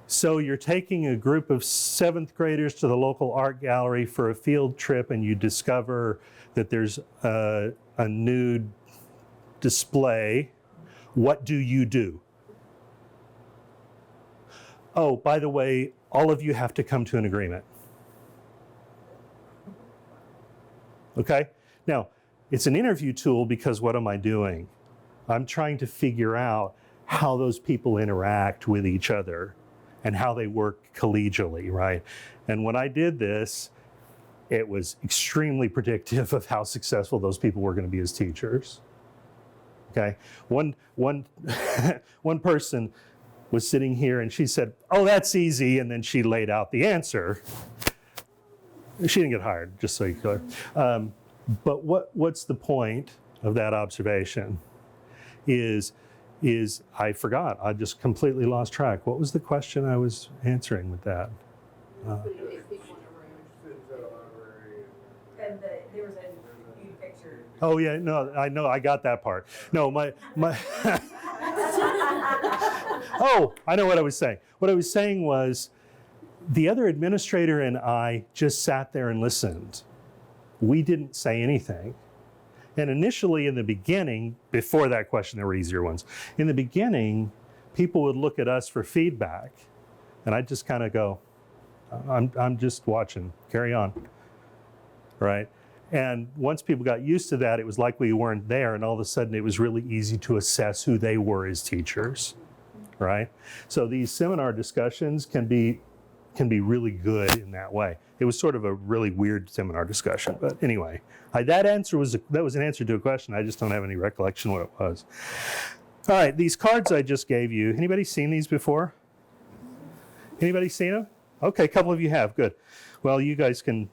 so you're taking a group of 7th graders to the local art gallery for a field trip, and you discover that there's a nude display. What do you do? Oh, by the way, all of you have to come to an agreement. Okay? Now, it's an interview tool because what am I doing? I'm trying to figure out how those people interact with each other and how they work collegially, right? And when I did this, it was extremely predictive of how successful those people were going to be as teachers. Okay? One person was sitting here and she said, oh, that's easy, and then she laid out the answer. She didn't get hired, just so you clear. But what's the point of that observation is I forgot. I just completely lost track. What was the question I was answering with that? Putting 8 people in a room. And there was a huge picture. Oh yeah, no, I got that part. No, my oh, I know what I was saying. What I was saying was the other administrator and I just sat there and listened. We didn't say anything. And initially in the beginning, before that question, there were easier ones. In the beginning, people would look at us for feedback, and I'd just kind of go, I'm just watching, carry on, right? And once people got used to that, it was like we weren't there, and all of a sudden it was really easy to assess who they were as teachers, right? So these seminar discussions can be can be really good in that way. It was sort of a really weird seminar discussion, but anyway, that was an answer to a question. I just don't have any recollection what it was. All right, these cards I just gave you. Anybody seen these before? Anybody seen them? Okay, a couple of you have. Good. Well, you guys can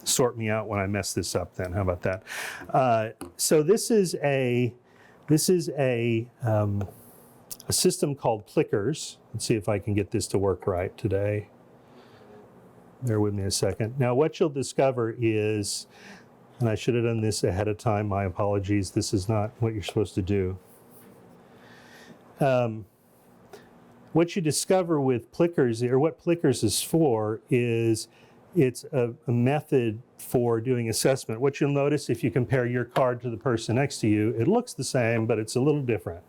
sort me out when I mess this up. Then how about that? So this is a system called Plickers. Let's see if I can get this to work right today. Bear with me a second. Now, what you'll discover is, and I should have done this ahead of time. My apologies. This is not what you're supposed to do. What you discover with Plickers, or what Plickers is for, is it's a method for doing assessment. What you'll notice if you compare your card to the person next to you, it looks the same, but it's a little different.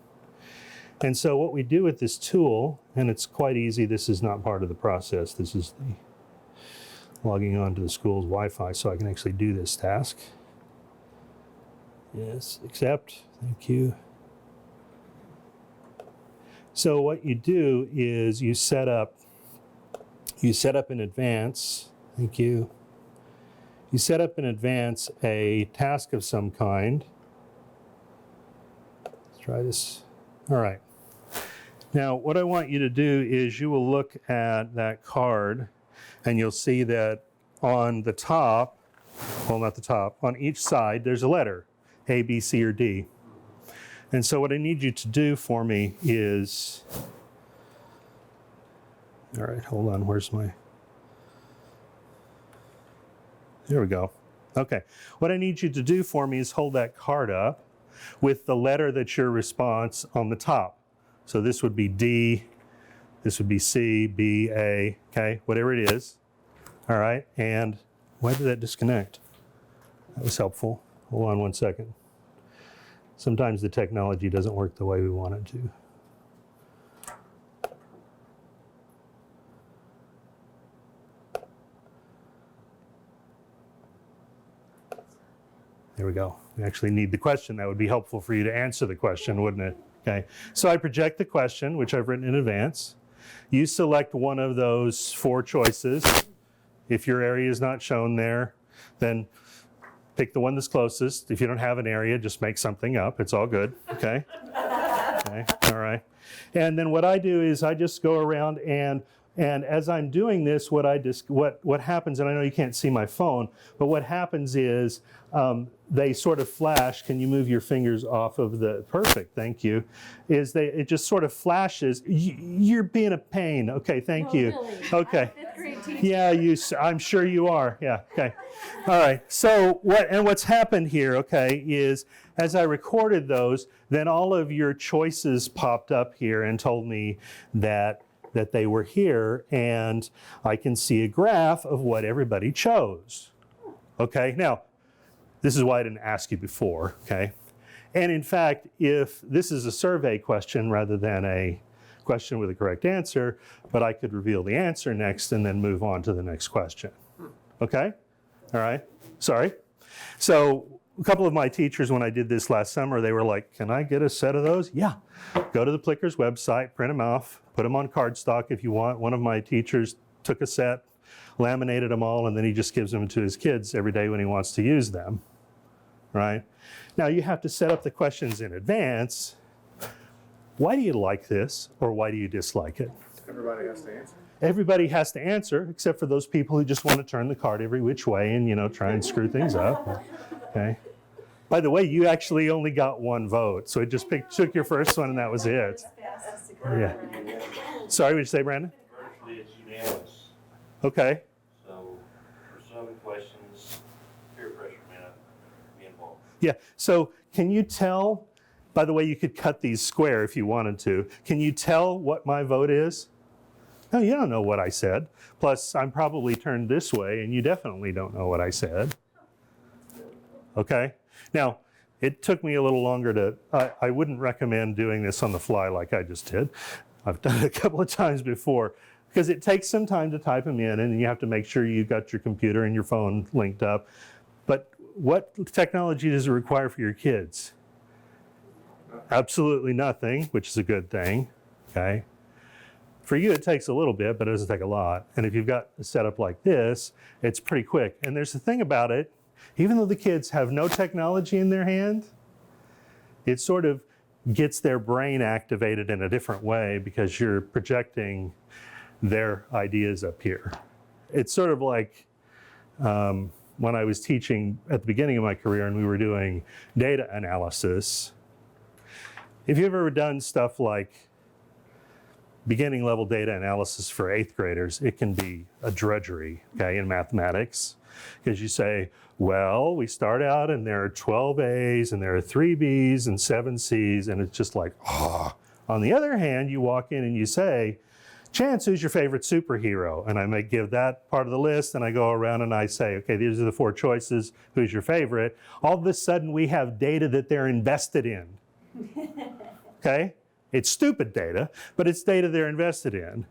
And so what we do with this tool, and it's quite easy, this is not part of the process. This is the logging on to the school's Wi-Fi so I can actually do this task. Yes, accept, thank you. So what you do is you set up in advance, thank you. You set up in advance a task of some kind. Let's try this. All right. Now, what I want you to do is you will look at that card and you'll see that on the top, well, not the top, on each side, there's a letter, A, B, C, or D. And so what I need you to do for me is, all right, hold on, where's my, there we go. Okay, what I need you to do for me is hold that card up with the letter that's your response on the top. So this would be D, this would be C, B, A, okay, whatever it is. All right, and why did that disconnect? That was helpful. Hold on one second. Sometimes the technology doesn't work the way we want it to. There we go. We actually need the question. That would be helpful for you to answer the question, wouldn't it? Okay. So I project the question, which I've written in advance. You select one of those 4 choices. If your area is not shown there, then pick the one that's closest. If you don't have an area, just make something up. It's all good, okay? Okay, all right. And then what I do is I just go around and as I'm doing this, what happens, and I know you can't see my phone, but what happens is they sort of flash. Can you move your fingers off of the, perfect, thank you. It just sort of flashes. You're being a pain. Okay, thank you. Really? I'm Okay. a 5th grade teacher. Yeah, I'm sure you are. Yeah, okay. All right, so what's happened here, okay, is as I recorded those, then all of your choices popped up here and told me that they were here, and I can see a graph of what everybody chose. Okay, now, this is why I didn't ask you before, okay? And in fact, if this is a survey question rather than a question with a correct answer, but I could reveal the answer next and then move on to the next question. Okay? All right? Sorry. So a couple of my teachers, when I did this last summer, they were like, can I get a set of those? Yeah. Go to the Plickers website, print them off, put them on cardstock if you want. One of my teachers took a set, laminated them all, and then he just gives them to his kids every day when he wants to use them. Right? Now you have to set up the questions in advance. Why do you like this, or why do you dislike it? Everybody has to answer. Everybody has to answer, except for those people who just want to turn the card every which way and, try and screw things up. Okay. By the way, you actually only got 1 vote, so it just took your first one and that was it. Yeah. Sorry, what did you say, Brandon? Virtually, it's unanimous. Okay. So for some questions, peer pressure may not be involved. Yeah. So can you tell? By the way, you could cut these square if you wanted to. Can you tell what my vote is? No, you don't know what I said. Plus, I'm probably turned this way, and you definitely don't know what I said. Okay? Now, it took me a little longer I wouldn't recommend doing this on the fly like I just did. I've done it a couple of times before, because it takes some time to type them in, and you have to make sure you've got your computer and your phone linked up. But what technology does it require for your kids? Absolutely nothing, which is a good thing, okay? For you, it takes a little bit, but it doesn't take a lot. And if you've got a setup like this, it's pretty quick. And there's the thing about it, even though the kids have no technology in their hand, it sort of gets their brain activated in a different way because you're projecting their ideas up here. It's sort of like when I was teaching at the beginning of my career and we were doing data analysis. If you've ever done stuff like beginning level data analysis for 8th graders, it can be a drudgery, okay, in mathematics. Because you say, well, we start out and there are 12 A's and there are 3 B's and 7 C's, and it's just like, oh. On the other hand, you walk in and you say, Chance, who's your favorite superhero? And I may give that part of the list, and I go around and I say, okay, these are the 4 choices, who's your favorite? All of a sudden, we have data that they're invested in, okay? It's stupid data, but it's data they're invested in.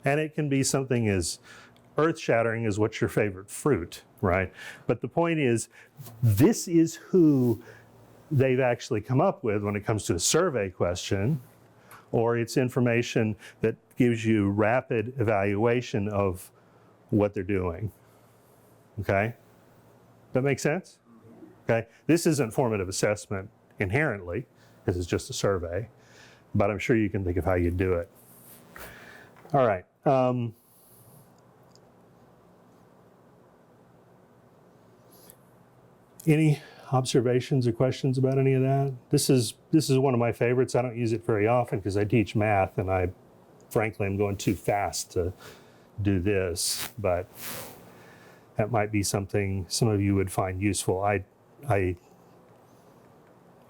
And it can be something as earth-shattering as what's your favorite fruit, right? But the point is, this is who they've actually come up with when it comes to a survey question, or it's information that gives you rapid evaluation of what they're doing, okay? That make sense? Okay, this isn't formative assessment inherently, this is just a survey, but I'm sure you can think of how you do it. All right. Any observations or questions about any of that? This is one of my favorites. I don't use it very often because I teach math and I frankly am going too fast to do this, but that might be something some of you would find useful. I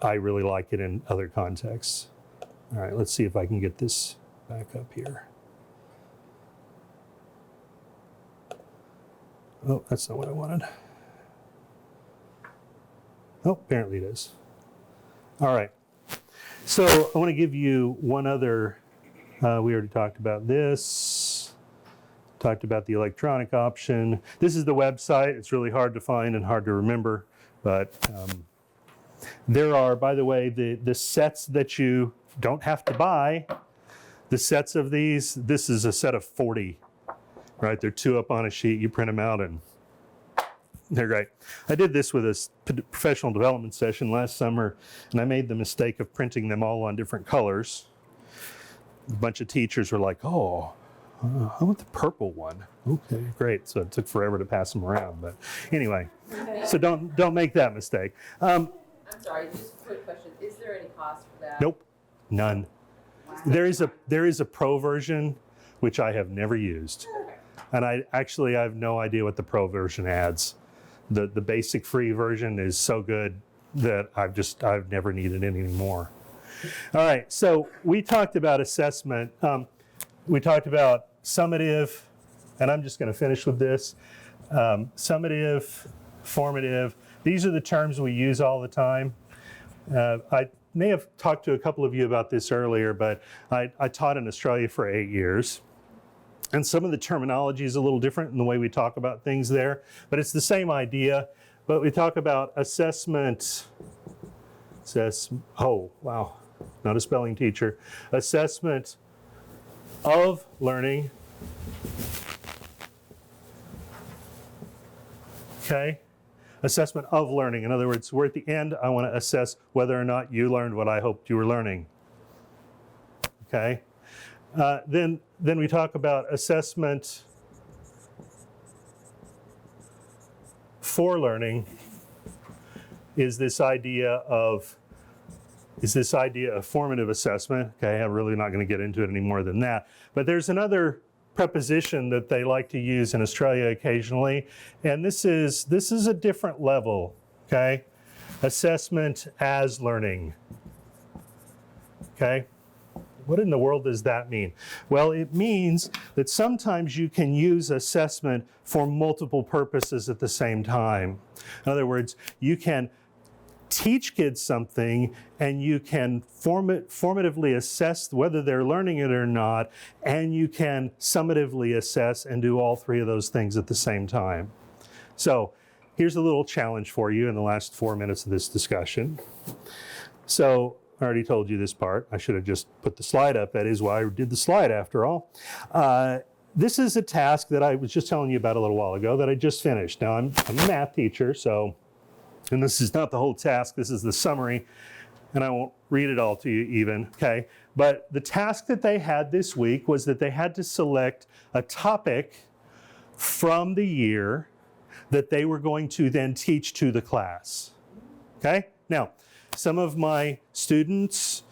really like it in other contexts. All right, let's see if I can get this back up here. Oh, that's not what I wanted. Oh, apparently it is. All right. So I want to give you one other, we already talked about this, talked about the electronic option. This is the website. It's really hard to find and hard to remember, but there are, by the way, the sets that you don't have to buy, the sets of these, this is a set of 40, right? They're 2 up on a sheet, you print them out and they're great. I did this with a professional development session last summer, and I made the mistake of printing them all on different colors. A bunch of teachers were like, oh, I want the purple one. Okay, great. So it took forever to pass them around. But anyway, so don't make that mistake. I'm sorry, just a quick question. Is there any cost for that? Nope, none. There is a pro version, which I have never used. And I have no idea what the pro version adds. The basic free version is so good that I've never needed it anymore. All right, so we talked about assessment. We talked about summative, and I'm just going to finish with this. Summative, formative, these are the terms we use all the time. I may have talked to a couple of you about this earlier, but I taught in Australia for 8 years. And some of the terminology is a little different in the way we talk about things there, but it's the same idea. But we talk about assessment, oh, wow, not a spelling teacher. Assessment of learning, okay? Assessment of learning. In other words, we're at the end, I want to assess whether or not you learned what I hoped you were learning, okay? Then we talk about assessment for learning is this idea of formative assessment. Okay, I'm really not going to get into it any more than that. But there's another preposition that they like to use in Australia occasionally, and this is a different level, okay? Assessment as learning, okay? What in the world does that mean? Well, it means that sometimes you can use assessment for multiple purposes at the same time. In other words, you can teach kids something and you can formatively assess whether they're learning it or not, and you can summatively assess and do all 3 of those things at the same time. So here's a little challenge for you in the last 4 minutes of this discussion. So I already told you this part. I should have just put the slide up. That is why I did the slide after all. This is a task that I was just telling you about a little while ago that I just finished. Now, I'm a math teacher, so, and this is not the whole task, this is the summary, and I won't read it all to you even, okay? But the task that they had this week was that they had to select a topic from the year that they were going to then teach to the class, okay? Now, some of my students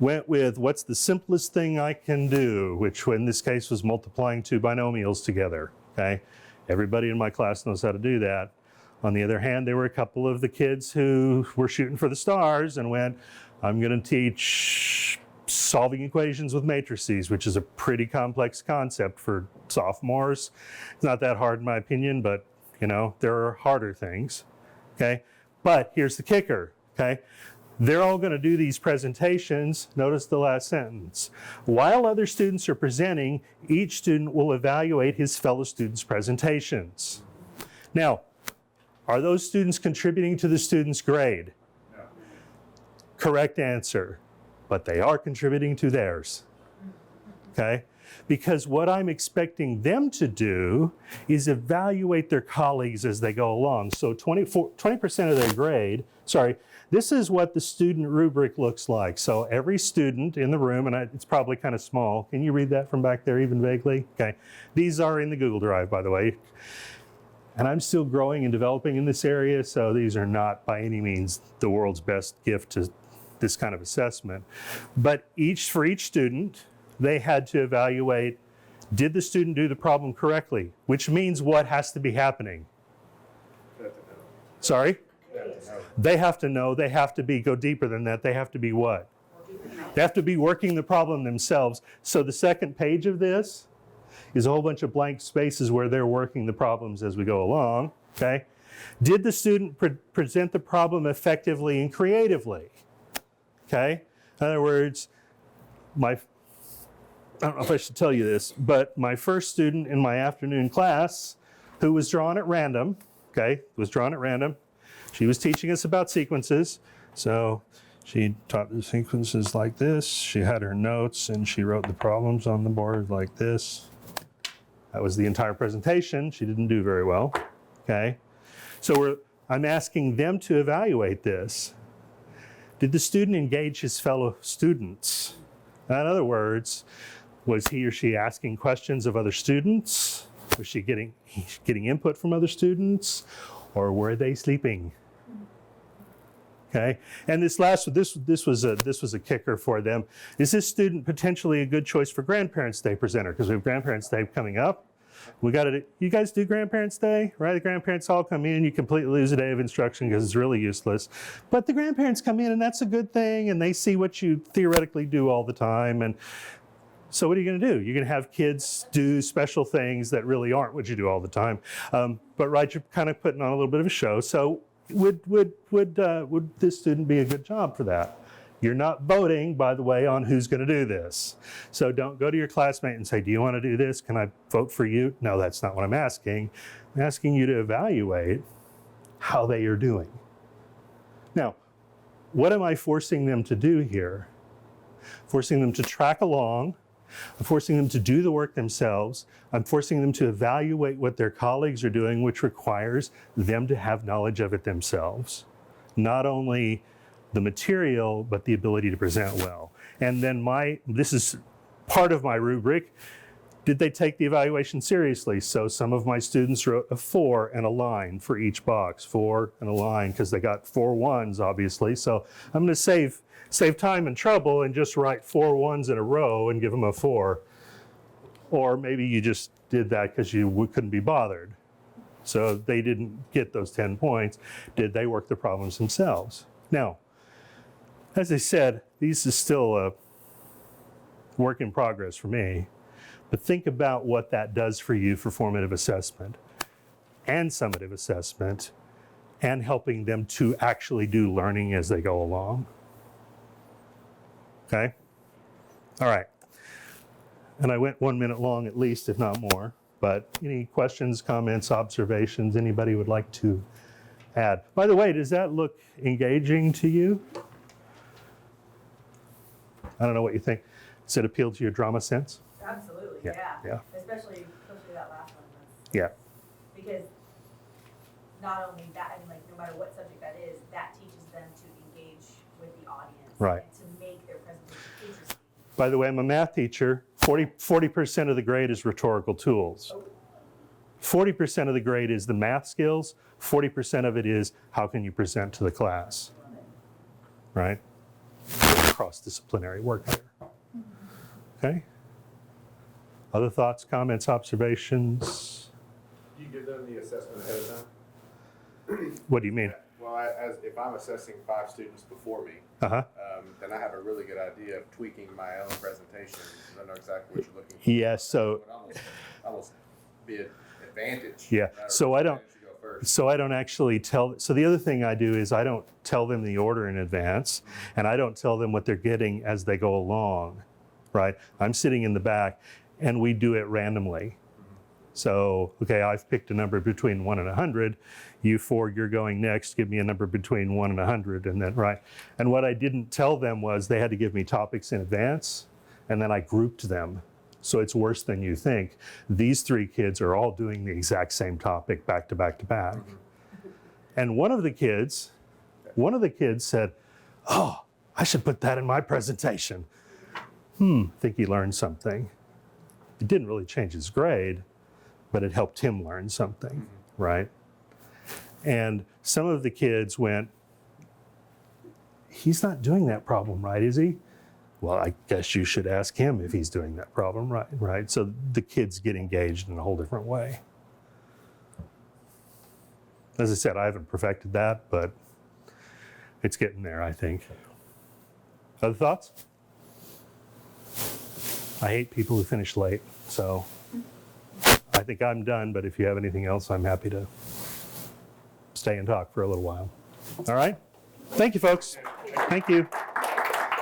went with what's the simplest thing I can do, which in this case was multiplying two binomials together, okay? Everybody in my class knows how to do that. On the other hand, there were a couple of the kids who were shooting for the stars and went, I'm going to teach solving equations with matrices, which is a pretty complex concept for sophomores. It's not that hard in my opinion, but you know, there are harder things, okay? But here's the kicker, okay? They're all going to do these presentations. Notice the last sentence. While other students are presenting, each student will evaluate his fellow students' presentations. Now, are those students contributing to the student's grade? No. Correct answer. But they are contributing to theirs. Okay? Because what I'm expecting them to do is evaluate their colleagues as they go along. So 20% of their grade, this is what the student rubric looks like. So every student in the room, and it's probably kind of small. Can you read that from back there even vaguely? Okay. These are in the Google Drive, by the way. And I'm still growing and developing in this area, so these are not by any means the world's best gift to this kind of assessment. But for each student, they had to evaluate, did the student do the problem correctly? Which means what has to be happening? Sorry? They have to know, they have to go deeper than that. They have to be what? They have to be working the problem themselves. So the second page of this is a whole bunch of blank spaces where they're working the problems as we go along, okay? Did the student present the problem effectively and creatively? Okay? In other words, I don't know if I should tell you this, but my first student in my afternoon class, who was drawn at random, she was teaching us about sequences. So she taught the sequences like this. She had her notes and she wrote the problems on the board like this. That was the entire presentation. She didn't do very well, okay? So I'm asking them to evaluate this. Did the student engage his fellow students? In other words, was he or she asking questions of other students? Was she getting input from other students? Or were they sleeping? Okay, and this was a kicker for them. Is this student potentially a good choice for Grandparents' Day presenter? Because we have Grandparents' Day coming up. You guys do Grandparents' Day, right? The grandparents all come in, you completely lose a day of instruction because it's really useless. But the grandparents come in and that's a good thing and they see what you theoretically do all the time. And so what are you going to do? You're going to have kids do special things that really aren't what you do all the time. But right, you're kind of putting on a little bit of a show. So would this student be a good job for that? You're not voting, by the way, on who's going to do this. So don't go to your classmate and say, do you want to do this? Can I vote for you? No, that's not what I'm asking. I'm asking you to evaluate how they are doing. Now, what am I forcing them to do here? Forcing them to track along. I'm forcing them to do the work themselves. I'm forcing them to evaluate what their colleagues are doing, which requires them to have knowledge of it themselves. Not only the material, but the ability to present well. And then this is part of my rubric. Did they take the evaluation seriously? So some of my students wrote a 4 and a line for each box, 4 and a line, because they got 4 1s, obviously. So I'm going to save time and trouble and just write 4 1s in a row and give them a 4. Or maybe you just did that because you couldn't be bothered. So they didn't get those 10 points. Did they work the problems themselves? Now, as I said, this is still a work in progress for me. But think about what that does for you for formative assessment and summative assessment and helping them to actually do learning as they go along. Okay? All right. And I went 1 minute long at least, if not more. But any questions, comments, observations, anybody would like to add? By the way, does that look engaging to you? I don't know what you think. Does it appeal to your drama sense? Absolutely, Yeah, yeah. yeah. Especially that last one. Yeah. Because not only that, I mean, like, no matter what subject that is, that teaches them to engage with the audience. Right. And to make their presentation interesting. By the way, I'm a math teacher. 40% of the grade is rhetorical tools. 40% of the grade is the math skills. 40% of it is how can you present to the class, right? Cross-disciplinary work there. Okay? Other thoughts, comments, observations? Do you give them the assessment ahead of time? What do you mean? Well, if I'm assessing 5 students before me, Uh-huh. then I have a really good idea of tweaking my own presentation. I know exactly what you're looking for. Yeah, so It would almost be an advantage. Yeah, so I don't- You go first. So I don't actually tell, so the other thing I do is I don't tell them the order in advance, and I don't tell them what they're getting as they go along, right? I'm sitting in the back, and we do it randomly. So, okay, I've picked a number between 1 and 100. You 4, you're going next, give me a number between 1 and 100, and then, right? And what I didn't tell them was they had to give me topics in advance, and then I grouped them. So it's worse than you think. These 3 kids are all doing the exact same topic back to back to back. And one of the kids said, oh, I should put that in my presentation. I think he learned something. It didn't really change his grade, but it helped him learn something, right? And some of the kids went, he's not doing that problem right, is he? Well, I guess you should ask him if he's doing that problem right? So the kids get engaged in a whole different way. As I said, I haven't perfected that, but it's getting there, I think. Other thoughts? I hate people who finish late, so I think I'm done, but if you have anything else, I'm happy to stay and talk for a little while. All right? Thank you, folks. Thank you.